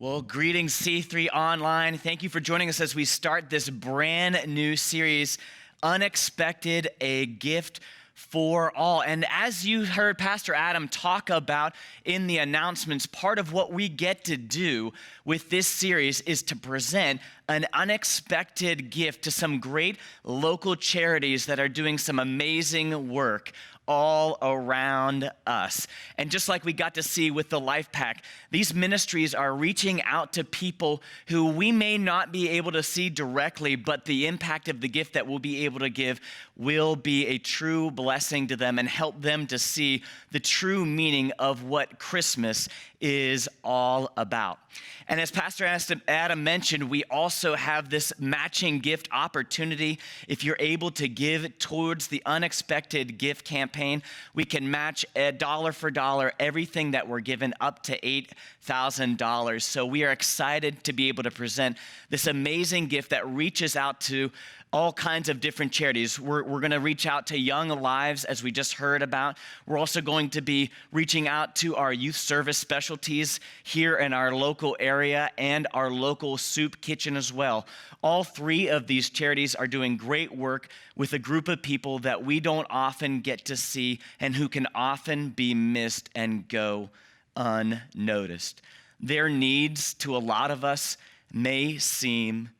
Well, greetings, C3 Online. Thank you for joining us as we start this brand new series, Unexpected, a Gift for All. And as you heard Pastor Adam talk about in the announcements, part of what we get to do with this series is to present an unexpected gift to some great local charities that are doing some amazing work all around us. And just like we got to see with the Life Pack, these ministries are reaching out to people who we may not be able to see directly, but the impact of the gift that we'll be able to give will be a true blessing to them and help them to see the true meaning of what Christmas is all about. And as Pastor Adam mentioned, we also have this matching gift opportunity. If you're able to give towards the Unexpected Gift Campaign, we can match dollar for dollar everything that we're given up to $8,000. So we are excited to be able to present this amazing gift that reaches out to all kinds of different charities. We're going to reach out to Young Lives, as we just heard about. We're also going to be reaching out to our youth service specialties here in our local area and our local soup kitchen as well. All three of these charities are doing great work with a group of people that we don't often get to see and who can often be missed and go unnoticed. Their needs, to a lot of us, may seem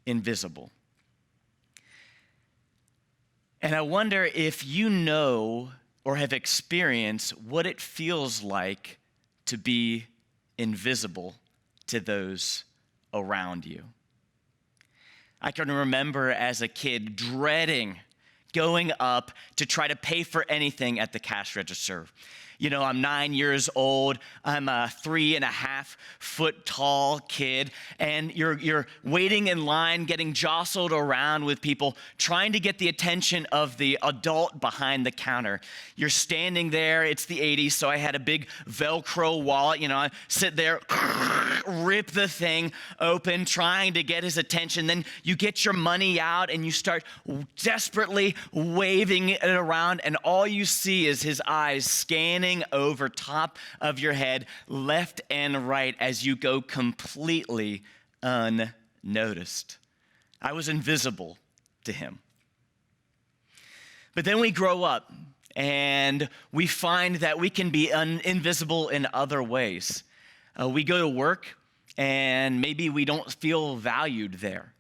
invisible. And I wonder if you know or have experienced what it feels like to be invisible to those around you. I can remember as a kid dreading going up to try to pay for anything at the cash register. You know, I'm 9 years old. I'm a 3.5 foot tall kid, and you're waiting in line, getting jostled around with people, trying to get the attention of the adult behind the counter. You're standing there. It's the 80s, so I had a big Velcro wallet. You know, I sit there, rip the thing open, trying to get his attention. Then you get your money out, and you start desperately waving it around, and all you see is his eyes scanning over top of your head, left and right, as you go completely unnoticed. I was invisible to him. But then we grow up and we find that we can be invisible in other ways. We go to work and maybe we don't feel valued there.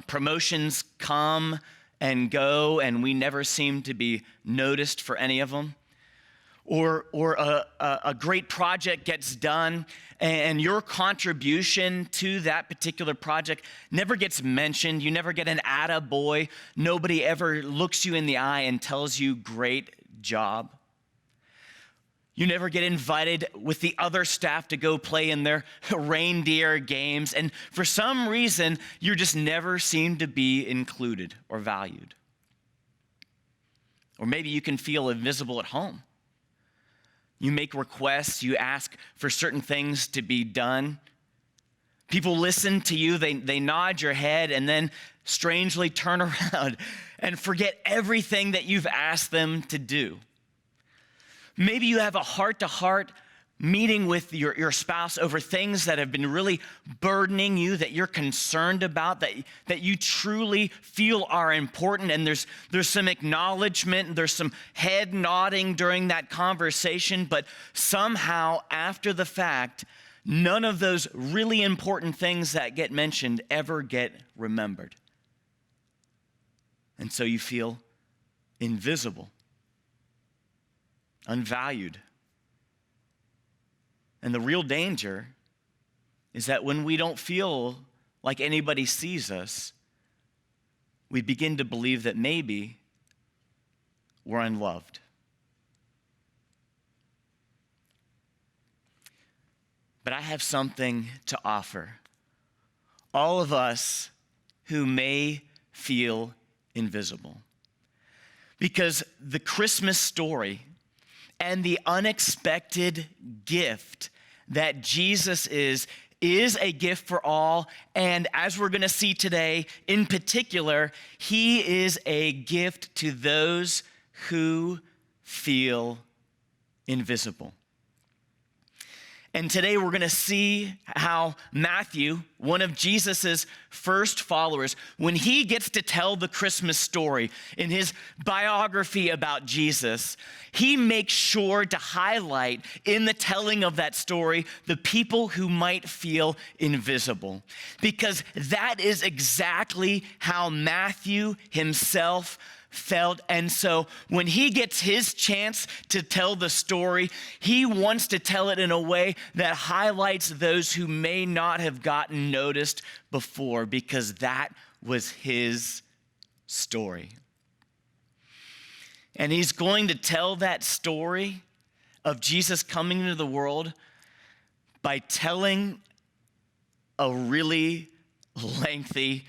Promotions come and go and we never seem to be noticed for any of them. Or a great project gets done and your contribution to that particular project never gets mentioned. You never get an attaboy. Nobody ever looks you in the eye and tells you great job. You never get invited with the other staff to go play in their reindeer games. And for some reason, you just never seem to be included or valued. Or maybe you can feel invisible at home. You make requests, you ask for certain things to be done. People listen to you, they nod your head and then strangely turn around and forget everything that you've asked them to do. Maybe you have a heart-to-heart meeting with your spouse over things that have been really burdening you, that you're concerned about, that you truly feel are important, and there's some acknowledgement, there's some head nodding during that conversation, but somehow after the fact, none of those really important things that get mentioned ever get remembered. And so you feel invisible, unvalued. And the real danger is that when we don't feel like anybody sees us, we begin to believe that maybe we're unloved. But I have something to offer all of us who may feel invisible. Because the Christmas story and the unexpected gift that Jesus is a gift for all. And as we're going to see today, in particular, he is a gift to those who feel invisible. And today we're going to see how Matthew, one of Jesus's first followers, when he gets to tell the Christmas story in his biography about Jesus, he makes sure to highlight in the telling of that story the people who might feel invisible. Because that is exactly how Matthew himself felt. And so when he gets his chance to tell the story, he wants to tell it in a way that highlights those who may not have gotten noticed before, because that was his story. And he's going to tell that story of Jesus coming into the world by telling a really lengthy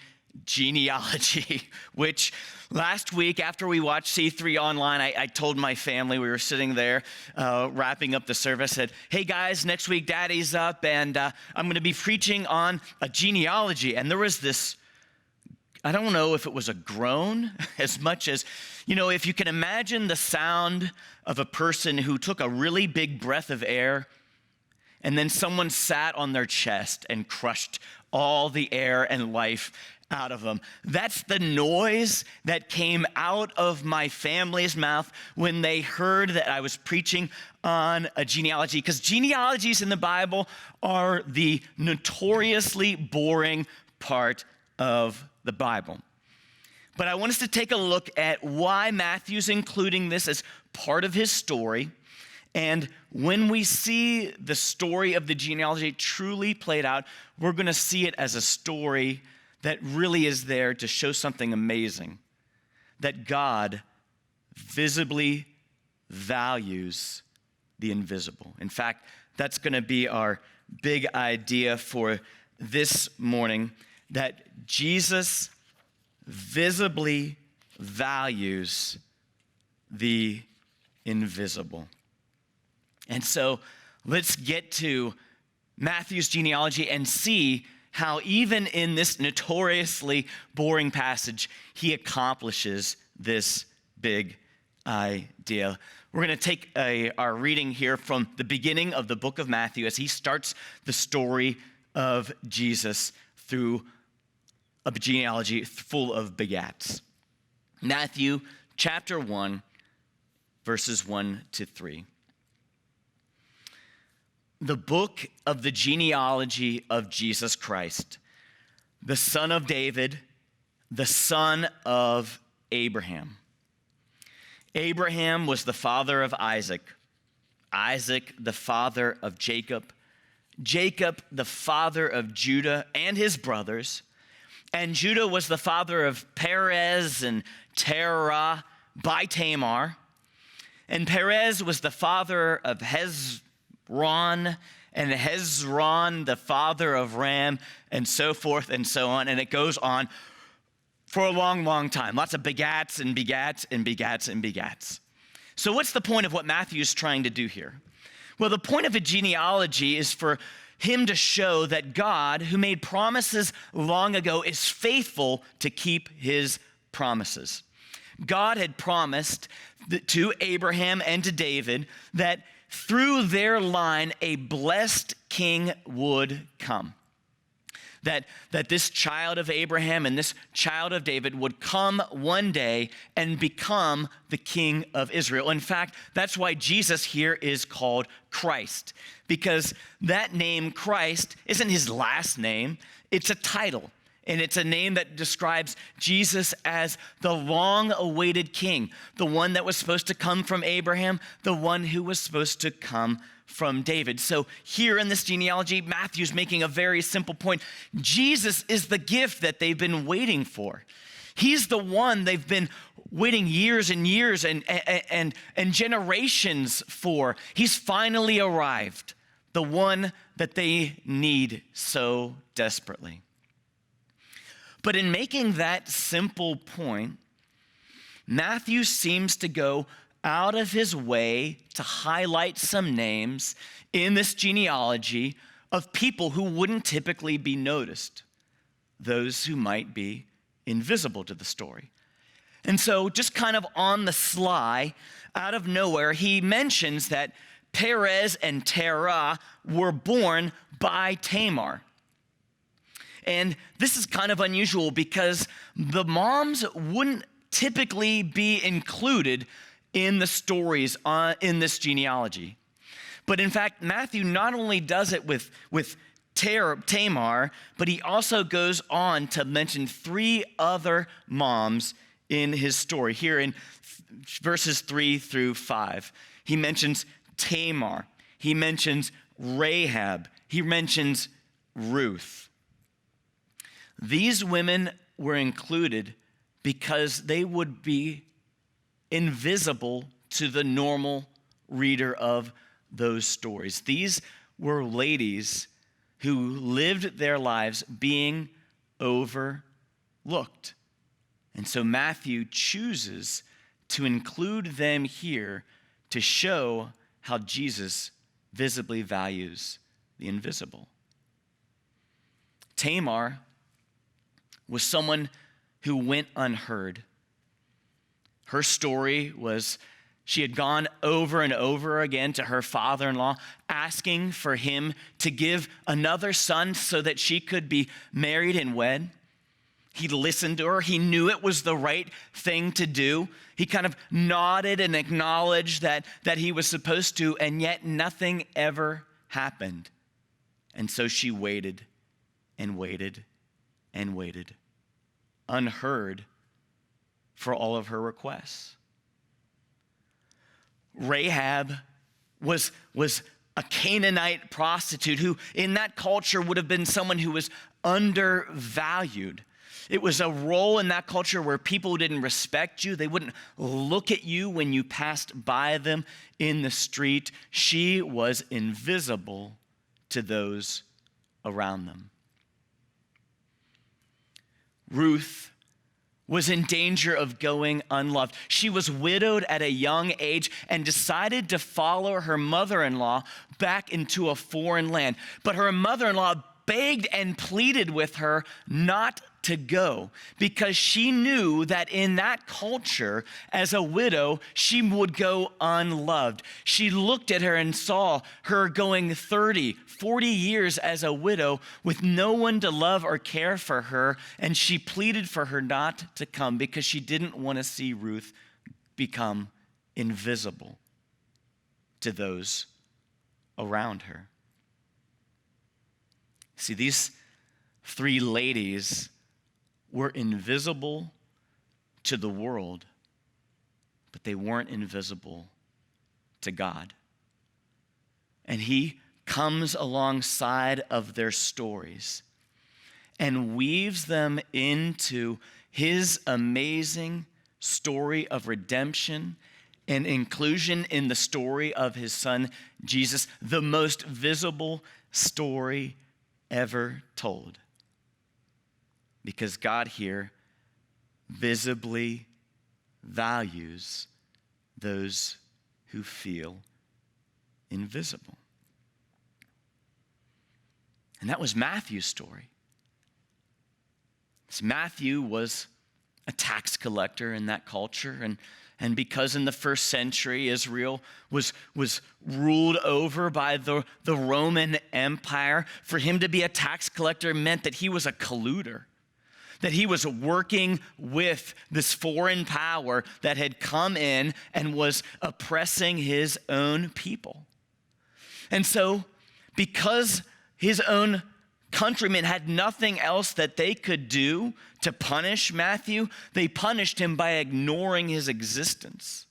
genealogy, which last week after we watched C3 online, I told my family, we were sitting there wrapping up the service, said, hey guys, next week Daddy's up and I'm going to be preaching on a genealogy. And there was this, I don't know if it was a groan as much as, if you can imagine the sound of a person who took a really big breath of air and then someone sat on their chest and crushed all the air and life out of them. That's the noise that came out of my family's mouth when they heard that I was preaching on a genealogy, because genealogies in the Bible are the notoriously boring part of the Bible. But I want us to take a look at why Matthew's including this as part of his story. And when we see the story of the genealogy truly played out, we're going to see it as a story that really is there to show something amazing, that God visibly values the invisible. In fact, that's going to be our big idea for this morning, that Jesus visibly values the invisible. And so let's get to Matthew's genealogy and see how even in this notoriously boring passage, he accomplishes this big idea. We're going to take our reading here from the beginning of the book of Matthew as he starts the story of Jesus through a genealogy full of begats. Matthew chapter 1, verses 1 to 3. The book of the genealogy of Jesus Christ, the son of David, the son of Abraham. Abraham was the father of Isaac, Isaac the father of Jacob, Jacob the father of Judah and his brothers, and Judah was the father of Perez and Terah by Tamar, and Perez was the father of Hezron, and Hezron the father of Ram, and so forth and so on. And it goes on for a long, long time. Lots of begats and begats and begats and begats. So what's the point of what Matthew is trying to do here? Well, the point of a genealogy is for him to show that God, who made promises long ago, is faithful to keep his promises. God had promised to Abraham and to David that through their line, a blessed king would come. That this child of Abraham and this child of David would come one day and become the king of Israel. In fact, that's why Jesus here is called Christ, because that name Christ isn't his last name, it's a title. And it's a name that describes Jesus as the long-awaited king, the one that was supposed to come from Abraham, the one who was supposed to come from David. So here in this genealogy, Matthew's making a very simple point. Jesus is the gift that they've been waiting for. He's the one they've been waiting years and years and generations for. He's finally arrived, the one that they need so desperately. But in making that simple point, Matthew seems to go out of his way to highlight some names in this genealogy of people who wouldn't typically be noticed, those who might be invisible to the story. And so just kind of on the sly, out of nowhere, he mentions that Perez and Terah were born by Tamar. And this is kind of unusual because the moms wouldn't typically be included in the stories in this genealogy. But in fact, Matthew not only does it with Tamar, but he also goes on to mention 3 other moms in his story. Here in verses 3 through 5, he mentions Tamar, he mentions Rahab, he mentions Ruth. These women were included because they would be invisible to the normal reader of those stories. These were ladies who lived their lives being overlooked. And so Matthew chooses to include them here to show how Jesus visibly values the invisible. Tamar was someone who went unheard. Her story was she had gone over and over again to her father-in-law, asking for him to give another son so that she could be married and wed. He listened to her. He knew it was the right thing to do. He kind of nodded and acknowledged that he was supposed to, and yet nothing ever happened. And so she waited and waited and waited, unheard for all of her requests. Rahab was a Canaanite prostitute who in that culture would have been someone who was undervalued. It was a role in that culture where people didn't respect you. They wouldn't look at you when you passed by them in the street. She was invisible to those around them. Ruth was in danger of going unloved. She was widowed at a young age and decided to follow her mother-in-law back into a foreign land. But her mother-in-law begged and pleaded with her not to go because she knew that in that culture, as a widow, she would go unloved. She looked at her and saw her going 30, 40 years as a widow with no one to love or care for her, and she pleaded for her not to come because she didn't want to see Ruth become invisible to those around her. See, these 3 ladies were invisible to the world, but they weren't invisible to God. And he comes alongside of their stories and weaves them into his amazing story of redemption and inclusion in the story of his son, Jesus, the most visible story ever told. Because God here visibly values those who feel invisible. And that was Matthew's story. So Matthew was a tax collector in that culture, and because in the first century Israel was ruled over by the Roman Empire, for him to be a tax collector meant that he was a colluder, that he was working with this foreign power that had come in and was oppressing his own people. And so, because his own countrymen had nothing else that they could do to punish Matthew, they punished him by ignoring his existence.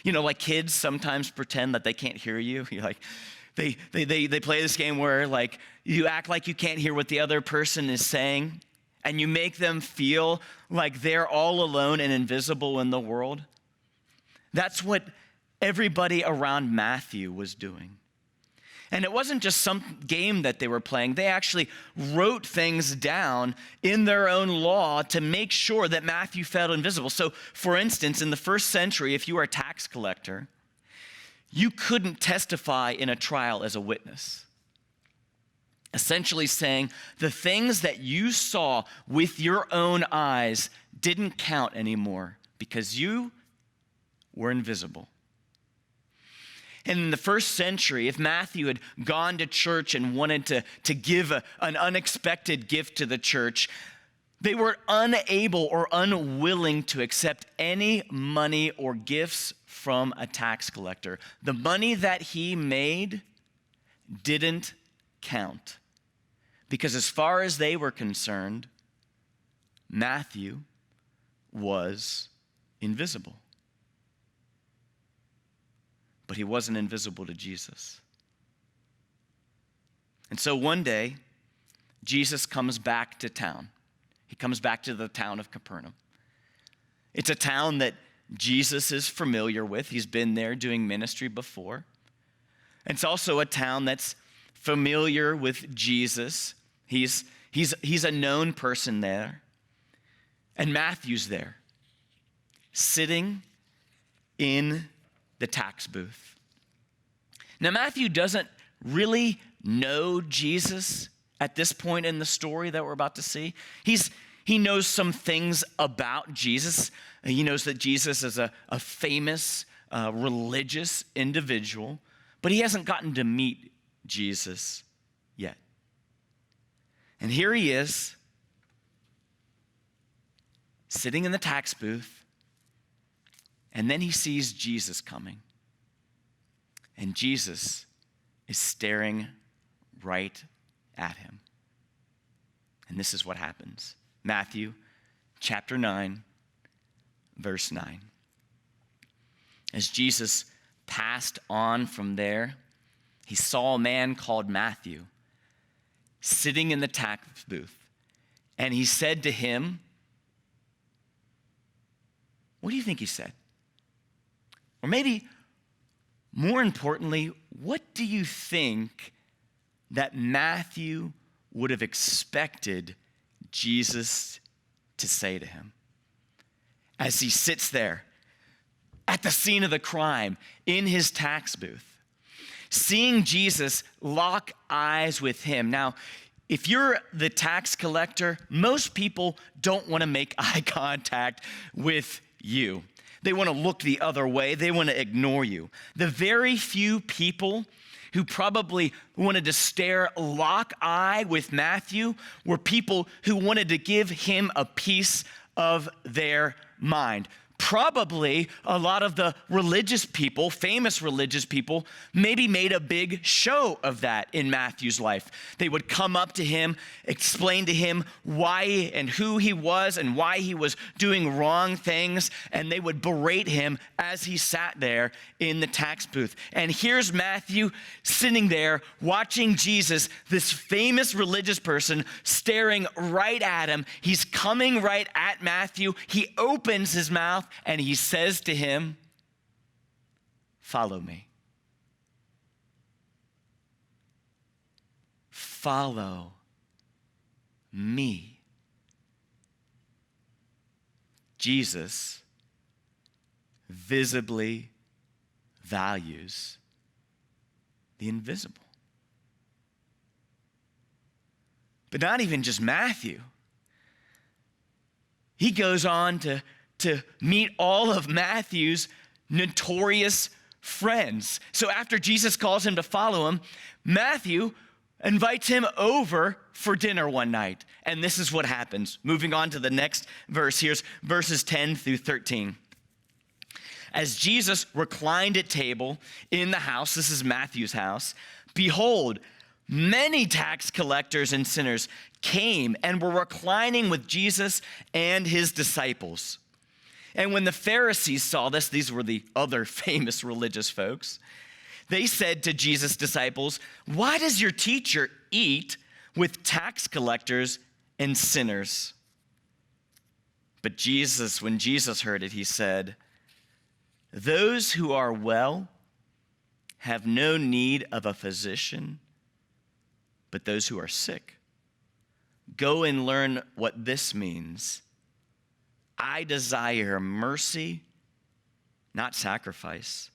You know, like kids sometimes pretend that they can't hear you. You're like, they play this game where like you act like you can't hear what the other person is saying, and you make them feel like they're all alone and invisible in the world. That's what everybody around Matthew was doing. And it wasn't just some game that they were playing. They actually wrote things down in their own law to make sure that Matthew felt invisible. So, for instance, in the first century, if you were a tax collector, you couldn't testify in a trial as a witness. Essentially saying the things that you saw with your own eyes didn't count anymore because you were invisible. And in the first century, if Matthew had gone to church and wanted to give an unexpected gift to the church, they were unable or unwilling to accept any money or gifts from a tax collector. The money that he made didn't count, because as far as they were concerned, Matthew was invisible. But he wasn't invisible to Jesus. And so one day, Jesus comes back to town. He comes back to the town of Capernaum. It's a town that Jesus is familiar with. He's been there doing ministry before. It's also a town that's familiar with Jesus. He's a known person there. And Matthew's there, sitting in the tax booth. Now, Matthew doesn't really know Jesus at this point in the story that we're about to see. He knows some things about Jesus. He knows that Jesus is a famous religious individual, but he hasn't gotten to meet Jesus yet. And here he is, sitting in the tax booth, and then he sees Jesus coming. And Jesus is staring right at him. And this is what happens. Matthew chapter 9, verse 9. As Jesus passed on from there, he saw a man called Matthew sitting in the tax booth. And he said to him, what do you think he said? Or maybe, more importantly, what do you think that Matthew would have expected Jesus to say to him as he sits there at the scene of the crime in his tax booth, seeing Jesus lock eyes with him? Now, if you're the tax collector, most people don't want to make eye contact with you. They want to look the other way. They want to ignore you. The very few people who probably wanted to stare lock eye with Matthew were people who wanted to give him a piece of their mind. Probably a lot of the religious people, famous religious people, maybe made a big show of that in Matthew's life. They would come up to him, explain to him why and who he was and why he was doing wrong things, and they would berate him as he sat there in the tax booth. And here's Matthew sitting there watching Jesus, this famous religious person, staring right at him. He's coming right at Matthew. He opens his mouth and he says to him, "Follow me." Follow me. Jesus visibly values the invisible. But not even just Matthew. He goes on to meet all of Matthew's notorious friends. So after Jesus calls him to follow him, Matthew invites him over for dinner one night. And this is what happens. Moving on to the next verse, here's verses 10 through 13. As Jesus reclined at table in the house, this is Matthew's house, behold, many tax collectors and sinners came and were reclining with Jesus and his disciples. And when the Pharisees saw this, these were the other famous religious folks, they said to Jesus' disciples, "Why does your teacher eat with tax collectors and sinners?" But Jesus, when Jesus heard it, he said, "Those who are well have no need of a physician, but those who are sick. Go and learn what this means. I desire mercy, not sacrifice.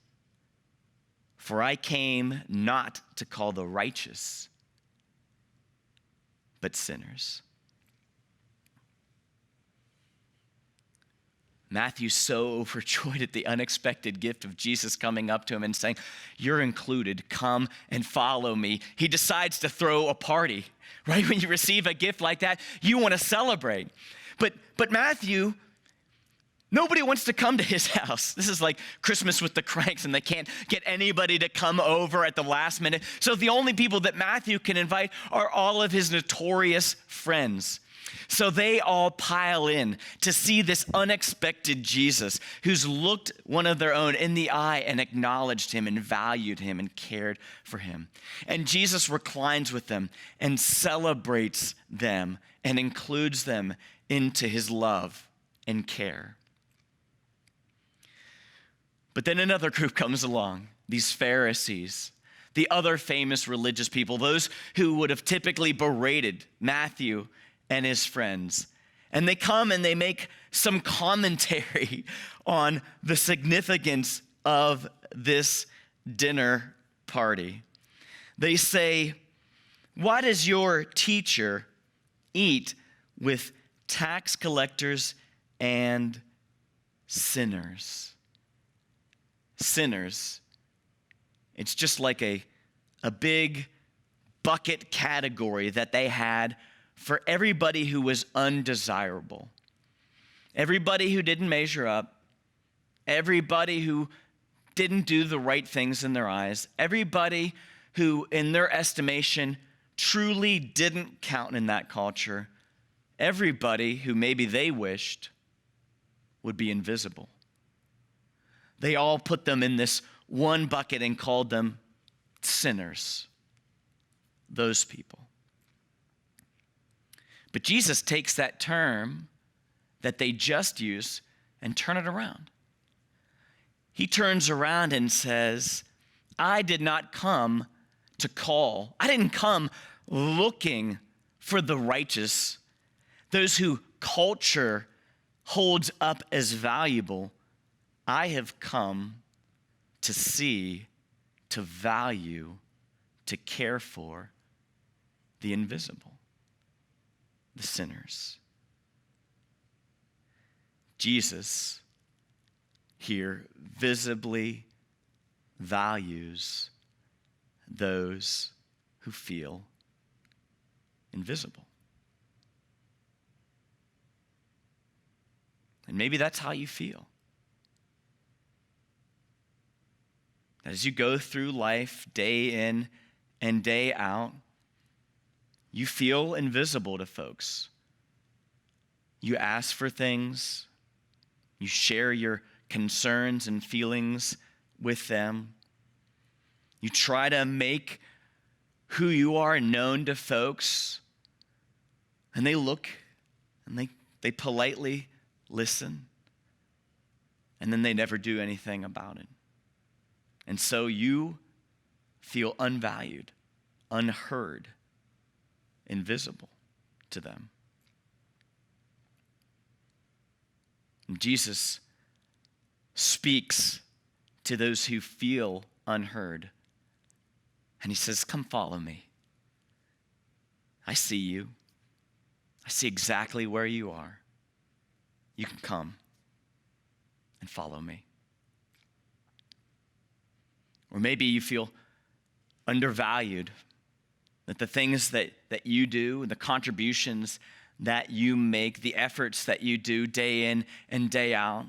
For I came not to call the righteous, but sinners." Matthew's so overjoyed at the unexpected gift of Jesus coming up to him and saying, "You're included, come and follow me." He decides to throw a party, right? When you receive a gift like that, you want to celebrate. But Matthew, nobody wants to come to his house. This is like Christmas with the Cranks, and they can't get anybody to come over at the last minute. So the only people that Matthew can invite are all of his notorious friends. So they all pile in to see this unexpected Jesus who's looked one of their own in the eye and acknowledged him and valued him and cared for him. And Jesus reclines with them and celebrates them and includes them into his love and care. But then another group comes along, these Pharisees, the other famous religious people, those who would have typically berated Matthew and his friends. And they come and they make some commentary on the significance of this dinner party. They say, "Why does your teacher eat with tax collectors and sinners?" Sinners. It's just like a big bucket category that they had for everybody who was undesirable. Everybody who didn't measure up. Everybody who didn't do the right things in their eyes. Everybody who, in their estimation, truly didn't count in that culture. Everybody who maybe they wished would be invisible. They all put them in this one bucket and called them sinners. Those people. But Jesus takes that term that they just used and turn it around. He turns around and says, "I did not come to call. I didn't come looking for the righteous, those who culture holds up as valuable. I have come to see, to value, to care for the invisible, the sinners." Jesus here visibly values those who feel invisible. And maybe that's how you feel. As you go through life day in and day out, you feel invisible to folks. You ask for things. You share your concerns and feelings with them. You try to make who you are known to folks. And they look and they politely listen. And then they never do anything about it. And so you feel unvalued, unheard, invisible to them. And Jesus speaks to those who feel unheard. And he says, "Come follow me. I see you. I see exactly where you are. You can come and follow me." Or maybe you feel undervalued, that the things that you do, the contributions that you make, the efforts that you do day in and day out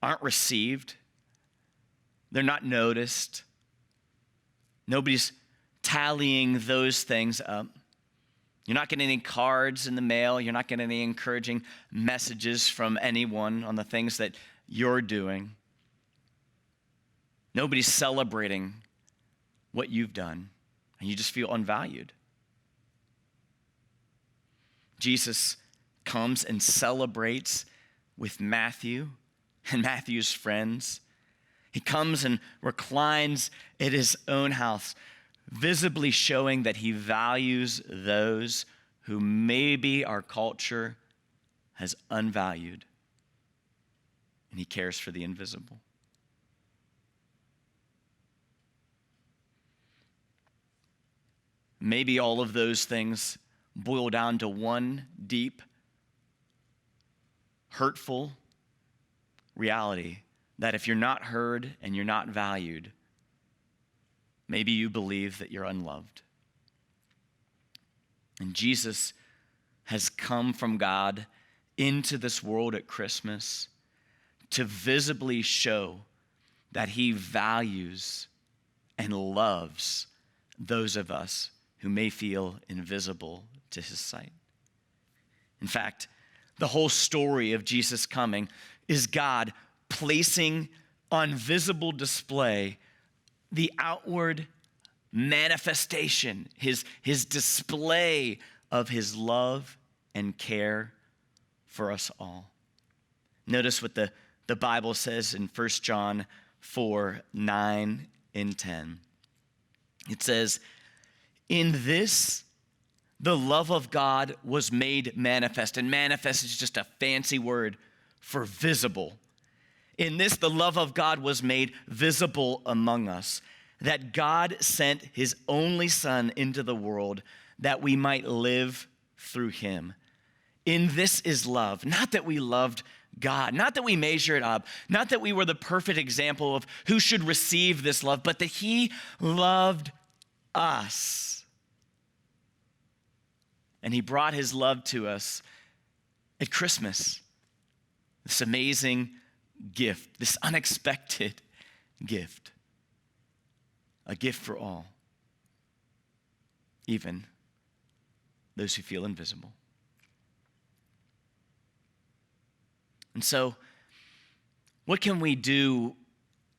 aren't received. They're not noticed. Nobody's tallying those things up. You're not getting any cards in the mail. You're not getting any encouraging messages from anyone on the things that you're doing. Nobody's celebrating what you've done, and you just feel unvalued. Jesus comes and celebrates with Matthew and Matthew's friends. He comes and reclines at his own house, visibly showing that he values those who maybe our culture has unvalued, and he cares for the invisible. Maybe all of those things boil down to one deep, hurtful, reality that if you're not heard and you're not valued, maybe you believe that you're unloved. And Jesus has come from God into this world at Christmas to visibly show that he values and loves those of us who may feel invisible to his sight. In fact, the whole story of Jesus coming is God placing on visible display the outward manifestation, his display of his love and care for us all. Notice what the Bible says in 1 John 4, 9 and 10. It says, "In this, the love of God was made manifest." And manifest is just a fancy word for visible. In this, the love of God was made visible among us, that God sent his only Son into the world that we might live through him. In this is love, not that we loved God, not that we measure it up, not that we were the perfect example of who should receive this love, but that he loved us. And he brought his love to us at Christmas. This amazing gift, this unexpected gift. A gift for all, even those who feel invisible. And so, what can we do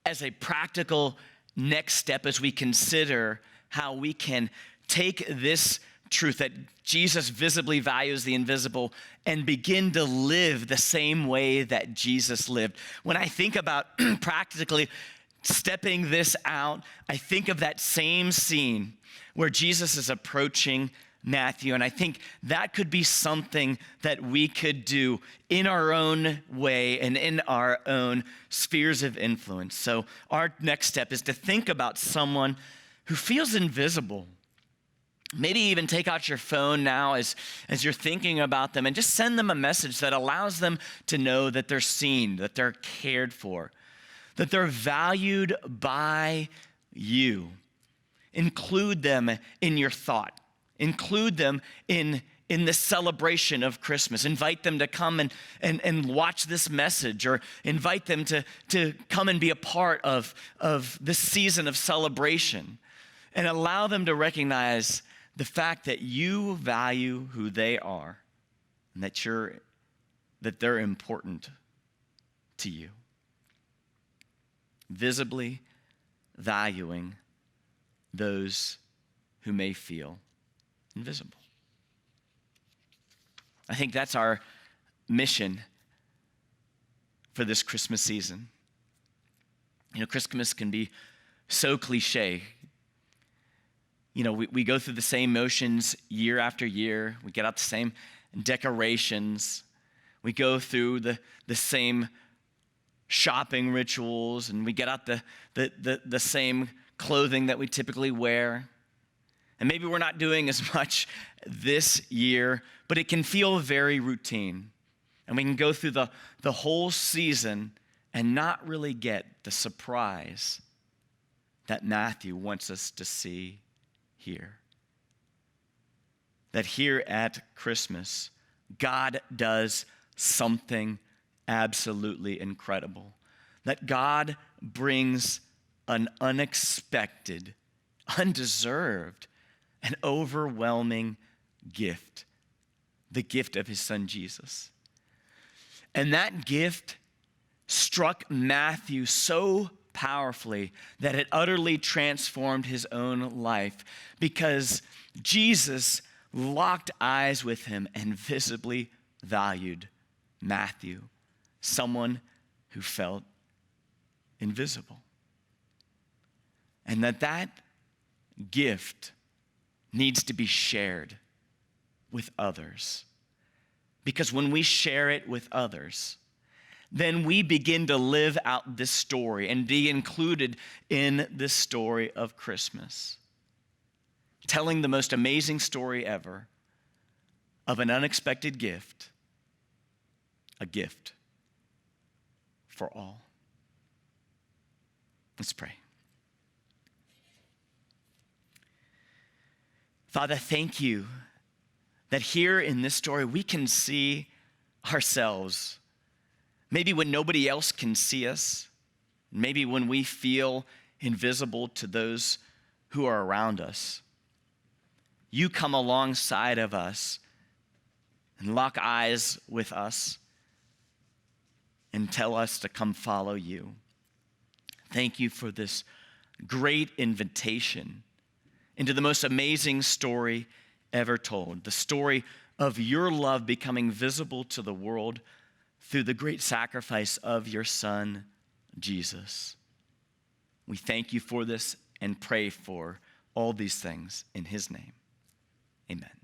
as a practical next step as we consider how we can take this truth that Jesus visibly values the invisible and begin to live the same way that Jesus lived? When I think about practically stepping this out, I think of that same scene where Jesus is approaching Matthew, and I think that could be something that we could do in our own way and in our own spheres of influence. So our next step is to think about someone who feels invisible. Maybe even take out your phone now as you're thinking about them and just send them a message that allows them to know that they're seen, that they're cared for, that they're valued by you. Include them in your thought. Include them in the celebration of Christmas. Invite them to come and watch this message, or invite them to come and be a part of this season of celebration, and allow them to recognize the fact that you value who they are and that they're important to you. Visibly valuing those who may feel invisible. I think that's our mission for this Christmas season. You know, Christmas can be so cliche. You know, we go through the same motions year after year. We get out the same decorations. We go through the same shopping rituals, and we get out the same clothing that we typically wear. And maybe we're not doing as much this year, but it can feel very routine. And we can go through the whole season and not really get the surprise that Matthew wants us to see here. That here at Christmas, God does something absolutely incredible. That God brings an unexpected, undeserved, an overwhelming gift, the gift of his son Jesus. And that gift struck Matthew so powerfully that it utterly transformed his own life, because Jesus locked eyes with him and visibly valued Matthew, someone who felt invisible. And that gift needs to be shared with others. Because when we share it with others, then we begin to live out this story and be included in this story of Christmas. Telling the most amazing story ever of an unexpected gift, a gift for all. Let's pray. Father, thank you that here in this story we can see ourselves. Maybe when nobody else can see us, maybe when we feel invisible to those who are around us. You come alongside of us and lock eyes with us and tell us to come follow you. Thank you for this great invitation into the most amazing story ever told, the story of your love becoming visible to the world through the great sacrifice of your Son, Jesus. We thank you for this and pray for all these things in his name. Amen.